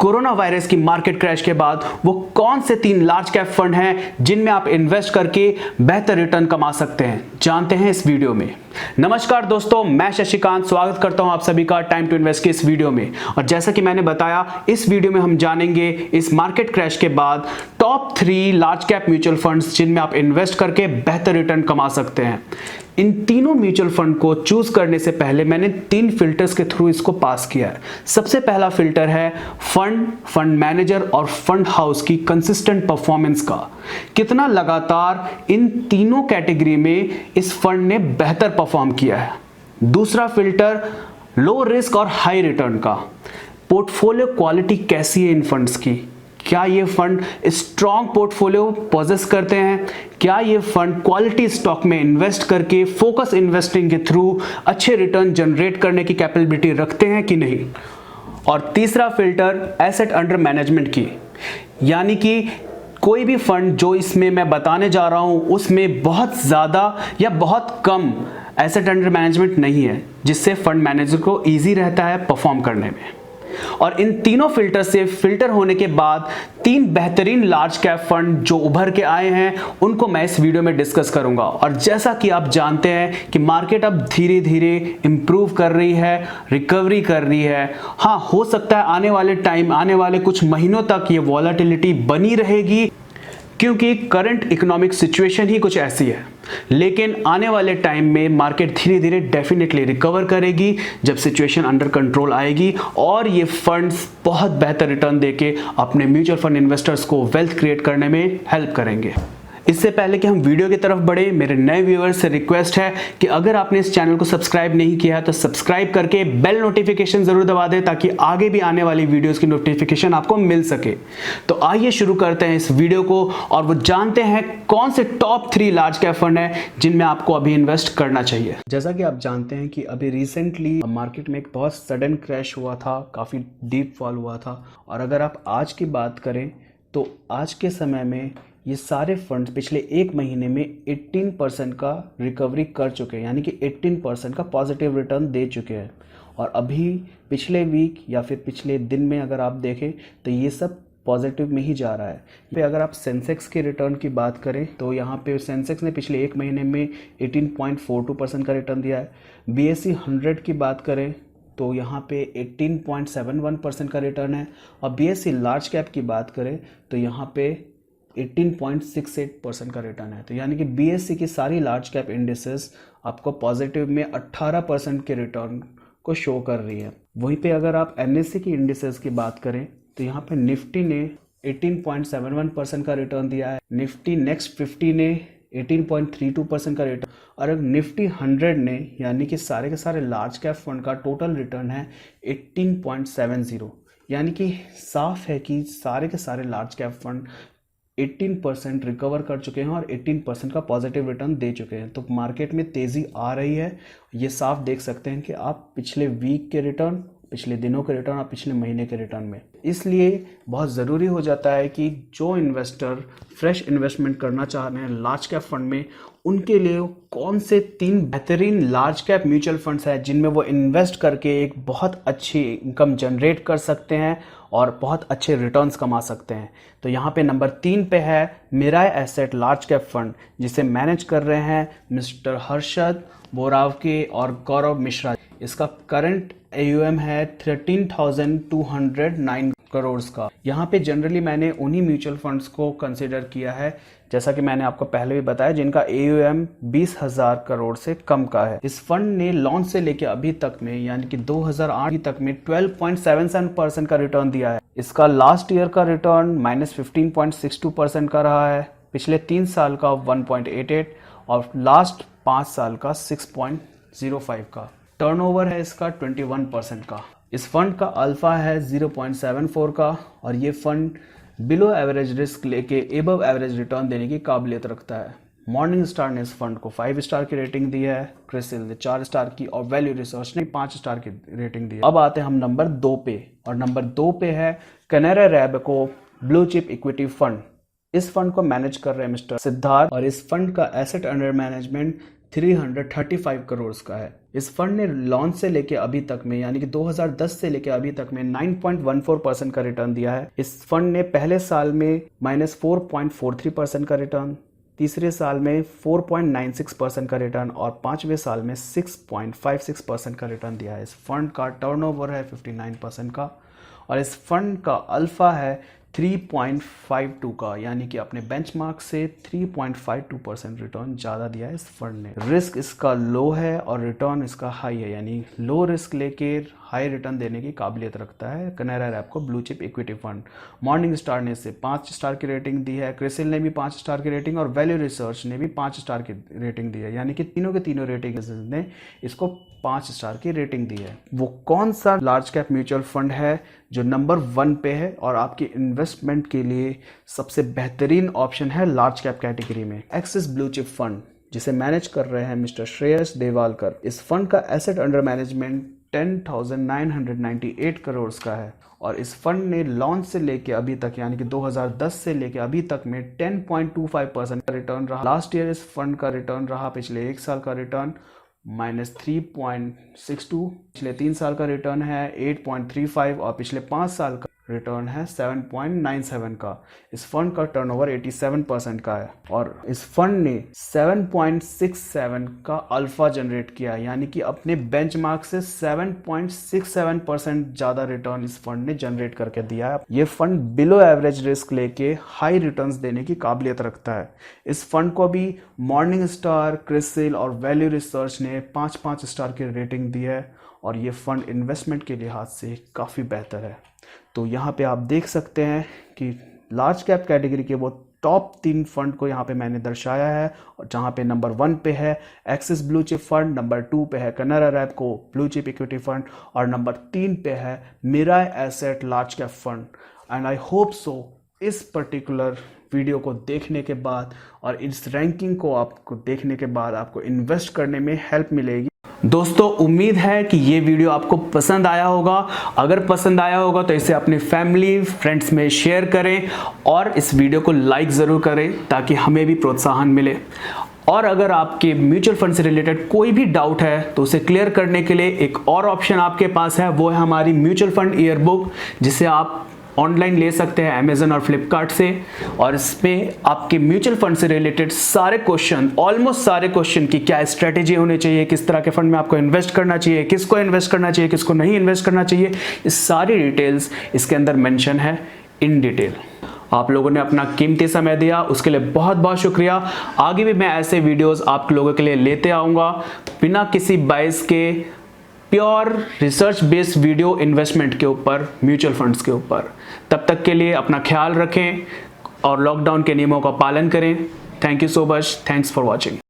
Corona virus की market crash के बाद वो कौन से 3 लार्ज कैप फंड हैं जिनमें आप इन्वेस्ट करके बेहतर रिटर्न कमा सकते हैं, जानते हैं इस वीडियो में। नमस्कार दोस्तों, मैं शशिकांत स्वागत करता हूं आप सभी का टाइम टू इन्वेस्ट के इस वीडियो में। और जैसा कि मैंने बताया, इस वीडियो में हम जानेंगे इस मार्केट क्रैश के बाद top 3 large cap mutual funds जिनमें आप इन्वेस्ट करके बेहतर रिटर्न कमा सकते हैं। इन तीनों म्यूचुअल फंड को चूज करने से पहले मैंने 3 फिल्टर्स के थ्रू इसको पास किया है। सबसे पहला फिल्टर है फंड मैनेजर और फंड हाउस की कंसिस्टेंट परफॉर्मेंस का, कितना लगातार इन तीनों कैटेगरी में इस फंड ने बेहतर परफॉर्म किया है। दूसरा फिल्टर लो रिस्क और हाई रिटर्न का, पोर्टफोलियो क्वालिटी कैसी है इन फंड्स की, क्या ये फंड स्ट्रॉन्ग पोर्टफोलियो पोजेस करते हैं, क्या ये फंड क्वालिटी स्टॉक में इन्वेस्ट करके फोकस इन्वेस्टिंग के थ्रू अच्छे रिटर्न जनरेट करने की कैपेबिलिटी रखते हैं कि नहीं। और तीसरा फिल्टर एसेट अंडर मैनेजमेंट की, यानी कि कोई भी फंड जो इसमें मैं बताने जा रहा हूं उसमें बहुत ज़्यादा या बहुत कम एसेट अंडर मैनेजमेंट नहीं है, जिससे फंड मैनेजर को ईजी रहता है परफॉर्म करने में। और इन तीनों फिल्टर से फिल्टर होने के बाद 3 बेहतरीन लार्ज कैप फंड जो उभर के आए हैं उनको मैं इस वीडियो में डिस्कस करूंगा। और जैसा कि आप जानते हैं कि मार्केट अब धीरे धीरे इंप्रूव कर रही है, रिकवरी कर रही है। हाँ, हो सकता है आने वाले कुछ महीनों तक ये वॉलेटिलिटी बनी रहेगी, क्योंकि करंट इकोनॉमिक सिचुएशन ही कुछ ऐसी है। लेकिन आने वाले टाइम में मार्केट धीरे धीरे डेफिनेटली रिकवर करेगी जब सिचुएशन अंडर कंट्रोल आएगी, और ये फंड्स बहुत बेहतर रिटर्न देके अपने म्यूचुअल फंड इन्वेस्टर्स को वेल्थ क्रिएट करने में हेल्प करेंगे। इससे पहले कि हम वीडियो की तरफ बढ़े, मेरे नए व्यूअर्स से रिक्वेस्ट है कि अगर आपने इस चैनल को सब्सक्राइब नहीं किया है तो सब्सक्राइब करके बेल नोटिफिकेशन जरूर दबा दें, ताकि आगे भी आने वाली वीडियोस की नोटिफिकेशन आपको मिल सके। तो आइए शुरू करते हैं इस वीडियो को और वो जानते हैं कौन से टॉप 3 लार्ज कैप फंड है जिनमें आपको अभी इन्वेस्ट करना चाहिए। जैसा कि आप जानते हैं कि अभी रिसेंटली मार्केट में एक बहुत सडन क्रैश हुआ था, काफ़ी डीप फॉल हुआ था। और अगर आप आज की बात करें तो आज के समय में ये सारे फंड्स पिछले 1 महीने में 18% का रिकवरी कर चुके हैं, यानी कि 18% का पॉजिटिव रिटर्न दे चुके हैं। और अभी पिछले वीक या फिर पिछले दिन में अगर आप देखें तो ये सब पॉजिटिव में ही जा रहा है। पे अगर आप सेंसेक्स के रिटर्न की बात करें तो यहाँ पे सेंसेक्स ने पिछले 1 महीने में 18.42% का रिटर्न दिया है। BSE 100 की बात करें तो यहाँ पे 18.71% का रिटर्न है। और BSE लार्ज कैप की बात करें तो यहाँ पे 18.68% का रिटर्न है। तो यानी कि BSE की सारी लार्ज कैप इंडिसेस आपको पॉजिटिव में 18% के रिटर्न को शो कर रही है। वहीं पे अगर आप NSE की इंडिसेस की बात करें तो यहाँ पे निफ्टी ने 18.71% का रिटर्न दिया है, निफ्टी नेक्स्ट 50 ने 18.32% का रिटर्न, और अगर निफ्टी 100 ने, यानी कि सारे के सारे लार्ज कैप फंड का टोटल रिटर्न है 18.70। यानी कि साफ है कि सारे के सारे लार्ज कैप फंड 18% रिकवर कर चुके हैं और 18% का पॉजिटिव रिटर्न दे चुके हैं। तो मार्केट में तेज़ी आ रही है, ये साफ देख सकते हैं कि आप पिछले वीक के रिटर्न, पिछले दिनों के रिटर्न और पिछले महीने के रिटर्न में। इसलिए बहुत ज़रूरी हो जाता है कि जो इन्वेस्टर फ्रेश इन्वेस्टमेंट करना चाह रहे हैं लार्ज कैप फंड में, उनके लिए कौन से 3 बेहतरीन लार्ज कैप म्यूचुअल फंड्स हैं जिनमें वो इन्वेस्ट करके एक बहुत अच्छी इनकम जनरेट कर सकते हैं और बहुत अच्छे रिटर्न्स कमा सकते हैं। तो यहाँ पे नंबर 3 पे है Mirae asset large cap fund, जिसे मैनेज कर रहे हैं मिस्टर हर्षद बोरावके और गौरव मिश्रा। इसका करंट AUM है 13,209 करोड़ का। यहाँ पे जनरली मैंने उन्हीं म्यूचुअल फंड्स को कंसिडर किया है, जैसा कि मैंने आपको पहले भी बताया, जिनका AUM 20,000 करोड़ से कम का है। इस फंड ने लॉन्च से लेकर अभी तक में, यानी कि 2008 तक में 12.77% का रिटर्न दिया है। इसका लास्ट ईयर का रिटर्न -15.62% का रहा है, पिछले 3 साल का 1.88 और लास्ट 5 साल का 6.05 का। टर्नओवर है इसका 21% का। इस फंड का अल्फा है 0.74 का, और ये फंड बिलो एवरेज रिस्क लेके एबव एवरेज रिटर्न देने की काबिलियत रखता है। मॉर्निंग स्टार ने इस फंड को 5 स्टार की रेटिंग दी है, क्रिसिल ने 4 स्टार की और वैल्यू रिसर्च ने 5 स्टार की रेटिंग दी है। अब आते हैं हम नंबर 2 पे, और नंबर 2 पे है Canara Robeco blue chip equity fund. इस फंड को मैनेज कर रहे हैं मिस्टर सिद्धार्थ, और इस फंड का एसेट अंडर मैनेजमेंट 335 करोड़ का है। इस फंड ने लॉन्च से लेके अभी तक में यानी कि 2010 से लेके अभी तक में 9.14% का रिटर्न दिया है। इस फंड ने पहले साल में -4.43% का रिटर्न, तीसरे साल में 4.96% का रिटर्न और पांचवें साल में 6.56% का रिटर्न दिया है। इस फंड का टर्नओवर है 59% का और इस फंड का अल्फा है 3.52 का, यानी कि अपने बेंचमार्क से 3.52% रिटर्न ज़्यादा दिया है इस फंड ने। रिस्क इसका लो है और रिटर्न इसका हाई है, यानी लो रिस्क लेके हाई रिटर्न देने की काबिलियत रखता है Canara Robeco blue chip equity fund. Morning star ने इसे 5 स्टार की रेटिंग दी है, क्रिसिल ने भी 5 स्टार की रेटिंग और वैल्यू रिसर्च ने भी 5 स्टार की रेटिंग दी है, यानी कि तीनों के तीनों रेटिंग ने इसको 5 स्टार की रेटिंग दी है। वो कौन सा लार्ज कैप म्यूचुअल फंड है जो नंबर 1 पे है और आपकी इन्वेस्टमेंट के लिए सबसे बेहतरीन ऑप्शन है लार्ज कैप कैटेगरी में? एक्सिस ब्लू चिप फंड, जिसे मैनेज कर रहे हैं मिस्टर श्रेयस देवालकर। इस फंड का एसेट अंडर मैनेजमेंट 10,998 करोड़ का है और इस फंड ने लॉन्च से लेके अभी तक यानी कि 2010 से लेके अभी तक में 10.25% का रिटर्न रहा। लास्ट ईयर इस फंड का रिटर्न रहा, पिछले 1 साल का रिटर्न -3.62, पिछले 3 साल का रिटर्न है 8.35 और पिछले 5 साल का रिटर्न है 7.97 का। इस फंड का टर्नओवर 87% का है और इस फंड ने 7.67 का अल्फा जनरेट किया, यानी कि अपने बेंचमार्क से 7.67% ज़्यादा रिटर्न इस फंड ने जनरेट करके दिया है। ये फंड बिलो एवरेज रिस्क लेके हाई रिटर्न्स देने की काबिलियत रखता है। इस फंड को भी मॉर्निंग स्टार, क्रिसिल और वैल्यू रिसर्च ने 5-5 स्टार की रेटिंग दी है और ये फंड इन्वेस्टमेंट के लिहाज से काफ़ी बेहतर है। तो यहाँ पे आप देख सकते हैं कि लार्ज कैप कैटेगरी के वो टॉप 3 फंड को यहाँ पे मैंने दर्शाया है, और जहाँ पे नंबर 1 पे है Axis blue chip fund, number 2 पे है Canara Robeco blue chip equity fund और नंबर 3 पे है Mirae asset large cap fund. And I hope so इस पर्टिकुलर वीडियो को देखने के बाद और इस रैंकिंग को आपको देखने के बाद आपको इन्वेस्ट करने में हेल्प मिलेगी। दोस्तों, उम्मीद है कि ये वीडियो आपको पसंद आया होगा। अगर पसंद आया होगा तो इसे अपनी फैमिली फ्रेंड्स में शेयर करें और इस वीडियो को लाइक ज़रूर करें ताकि हमें भी प्रोत्साहन मिले। और अगर आपके म्यूचुअल फंड से रिलेटेड कोई भी डाउट है तो उसे क्लियर करने के लिए एक और ऑप्शन आपके पास है, वो है हमारी म्यूचुअल फंड ईयर बुक, जिसे आप ऑनलाइन ले सकते हैं अमेजन और फ्लिपकार्ट से। और इसमें आपके म्यूचुअल फंड से रिलेटेड सारे क्वेश्चन, ऑलमोस्ट सारे क्वेश्चन की क्या स्ट्रेटेजी होनी चाहिए, किस तरह के फंड में आपको इन्वेस्ट करना चाहिए, किसको इन्वेस्ट करना चाहिए, किसको नहीं इन्वेस्ट करना चाहिए, इस सारी डिटेल्स इसके अंदर मेंशन है इन डिटेल। आप लोगों ने अपना कीमती समय दिया, उसके लिए बहुत बहुत शुक्रिया। आगे भी मैं ऐसे वीडियोस आप लोगों के लिए लेते आऊँगा बिना किसी बायस के, pure research based video investment के ऊपर, म्यूचुअल फंड्स के ऊपर। तब तक के लिए अपना ख्याल रखें और लॉकडाउन के नियमों का पालन करें। Thank you so much, thanks for watching.